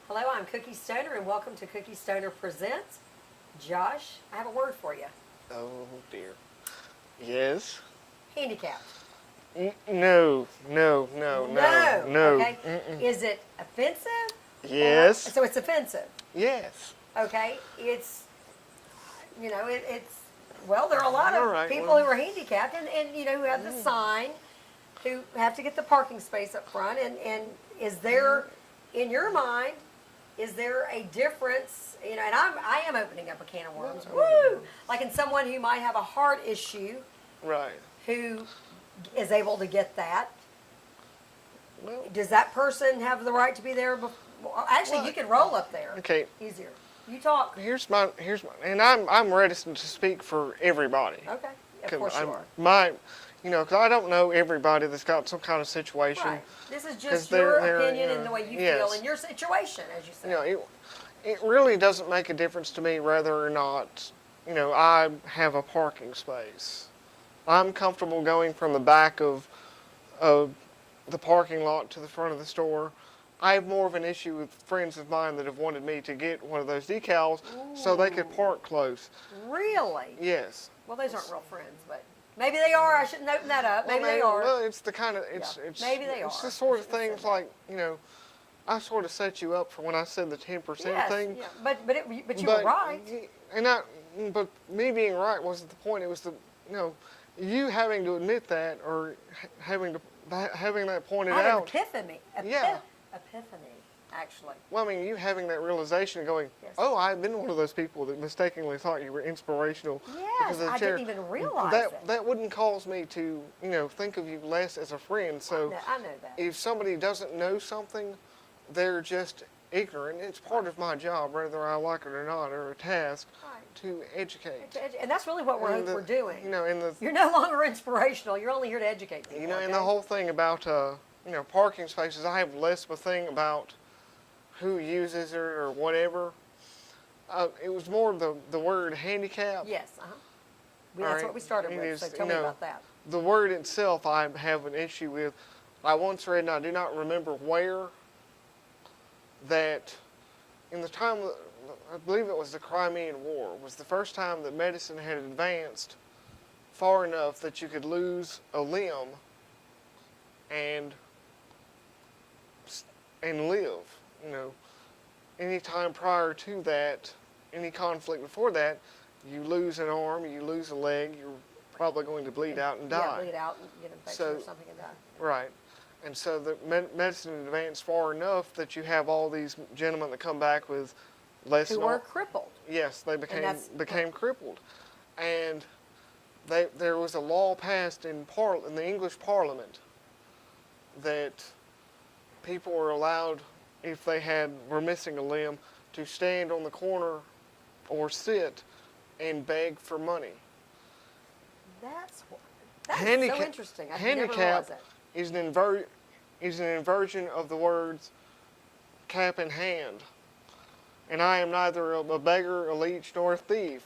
Hello, I'm Cookie Stoner, and welcome to Cookie Stoner Presents. Josh, I have a word for you. Oh dear. Yes. Handicapped. No, no, no, no, No, no. okay? Is it offensive? Yes. So it's offensive, Yes. okay? Well, there are a lot All of right, people well. who are handicapped and who have the sign, who have to get the parking space up front. And is there, in your mind, is there a difference? And I am opening up a can of worms. Woo! Like in someone who might have a heart issue, Right. who is able to get that. Well, Does that person have the right to be there? Actually, Well, you can roll up there. okay. Easier. You talk. and I'm reticent to speak for everybody. Okay. Of 'Cause course you I'm- are. My, because I don't know everybody that's got some kind of situation. Right. This is 'Cause just your they're, opinion and the way you feel yes. in your situation, as you say. It really doesn't make a difference to me whether or not, I have a parking space. I'm comfortable going from the back of the parking lot to the front of the store. I have more of an issue with friends of mine that have wanted me to get one of those decals so they could park close. Really? Yes. Well, those aren't real friends, but maybe they are. I shouldn't open that up. Maybe they are. Well, it's the kind of Maybe they it's are. the sort of I shouldn't have things said like I sort of set you up for when I said the 10% yes. thing. Yeah. But you were right. But me being right wasn't the point. It was you having to admit that or having that pointed I had an out. epiphany. Yeah. Epiphany, actually. Well, I mean, you having that realization and going, Yes. oh, I've been one of those people that mistakenly thought you were inspirational. Yes, because of the I chair. didn't even realize that. it. That wouldn't cause me to, think of you less as a friend. So I know that. if somebody doesn't know something, they're just ignorant. It's part of my job, whether I like it or not, or a task Right. to educate. And that's really what And we're doing. And You're no longer inspirational. You're only here to educate people. and the whole thing about parking spaces, I have less of a thing about who uses it or whatever. It was more the word handicap. Yes. Well, All that's right. what we started It with. is, So tell me about that. The word itself, I have an issue with. I once read, and I do not remember where, that in the time, I believe it was the Crimean War, was the first time that medicine had advanced far enough that you could lose a limb and live. Any time prior to that, any conflict before that, you lose an arm, you lose a leg, you're probably going to bleed out and die. Yeah, bleed out and get infection or something and die. Right. And so the medicine advanced far enough that you have all these gentlemen that come back with less. Who were crippled. Yes, they that's- became crippled, and there was a law passed in the English Parliament that people were allowed, if they were missing a limb, to stand on the corner or sit and beg for money. That's so interesting. I never Handicap realized that. is an inversion of the words cap in hand. And I am neither a beggar, a leech, nor a thief,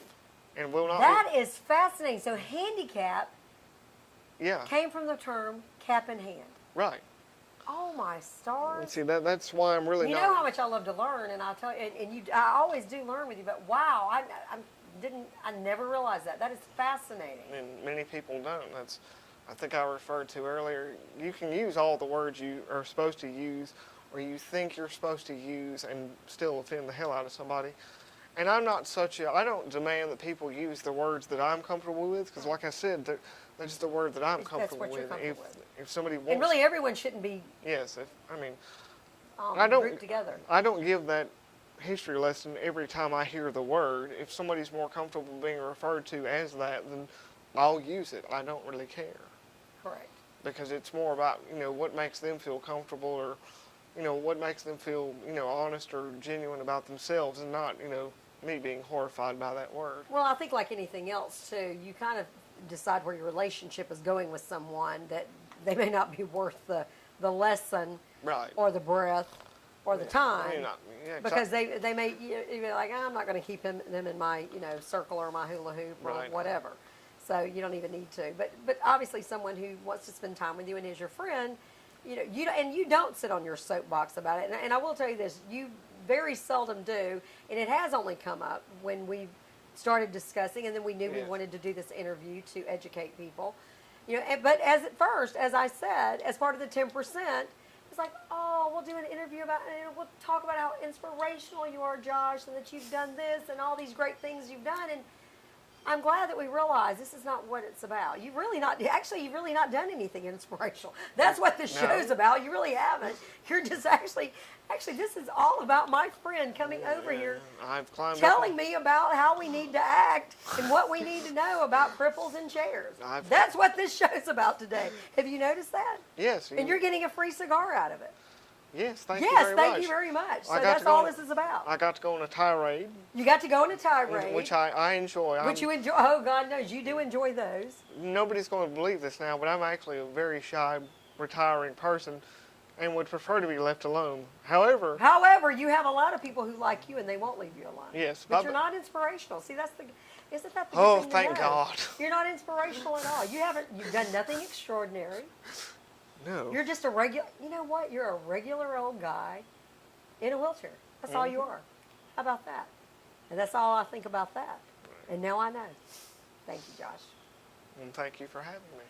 and will not That is fascinating. So handicap Yeah, came from the term cap in hand. right. Oh my And stars! see, that's why I'm really You not. know how much I love to learn, and I'll tell you, I always do learn with you. But wow, I never realized that. That is fascinating. And many people don't. I think I referred to earlier. You can use all the words you are supposed to use, or you think you're supposed to use, and still offend the hell out of somebody. And I'm not I don't demand that people use the words that I'm comfortable with, because like I said, that's just the word that I'm That's comfortable what you're with. comfortable with. If somebody wants, And really, everyone shouldn't be yes. I don't- grouped together. I don't give that history lesson every time I hear the word. If somebody's more comfortable being referred to as that, then I'll use it. I don't really care, Correct. because it's more about what makes them feel comfortable, or what makes them feel honest or genuine about themselves, and not me being horrified by that word. Well, I think like anything else too, you kind of decide where your relationship is going with someone, that they may not be worth the lesson Right. or the breath or the time. Yeah, Because they may you're like, I'm not going to keep them in my circle or my hula hoop or Right. whatever. So you don't even need to. But obviously someone who wants to spend time with you and is your friend, and you don't sit on your soapbox about it. And I will tell you this, you very seldom do, and it has only come up when we started discussing, and then we knew we Yes. wanted to do this interview to educate people. But as at first, as I said, as part of the 10%, it's like, oh, we'll do an interview about, and we'll talk about how inspirational you are, Josh, and that you've done this and all these great things you've done. And I'm glad that we realize this is not what it's about. You've really not done anything inspirational. That's what this No. show's about. You really haven't. You're just actually, this is all about my friend coming over here, I've climbed telling up. me about how we need to act and what we need to know about cripples and chairs. I've- That's what this show's about today. Have you noticed that? Yes. And you're getting a free cigar out of it. Yes, thank you Yes, very thank much. you very much. So I got that's to go all on- this is about. I got to go on a tirade, You got to go on a tirade, which I enjoy. which you enjoy. Oh, God knows you do enjoy those. Nobody's going to believe this now, but I'm actually a very shy, retiring person and would prefer to be left alone. However, You have a lot of people who like you and they won't leave you alone. Yes, But Bob- you're not inspirational. See, isn't that the Oh, good thing to thank know? God. You're not inspirational at all. You've done nothing extraordinary. no. You're just you know what? You're a regular old guy in a wheelchair. That's all you are. How about that? And that's all I think about that. And now I know. Thank you, Josh. And thank you for having me.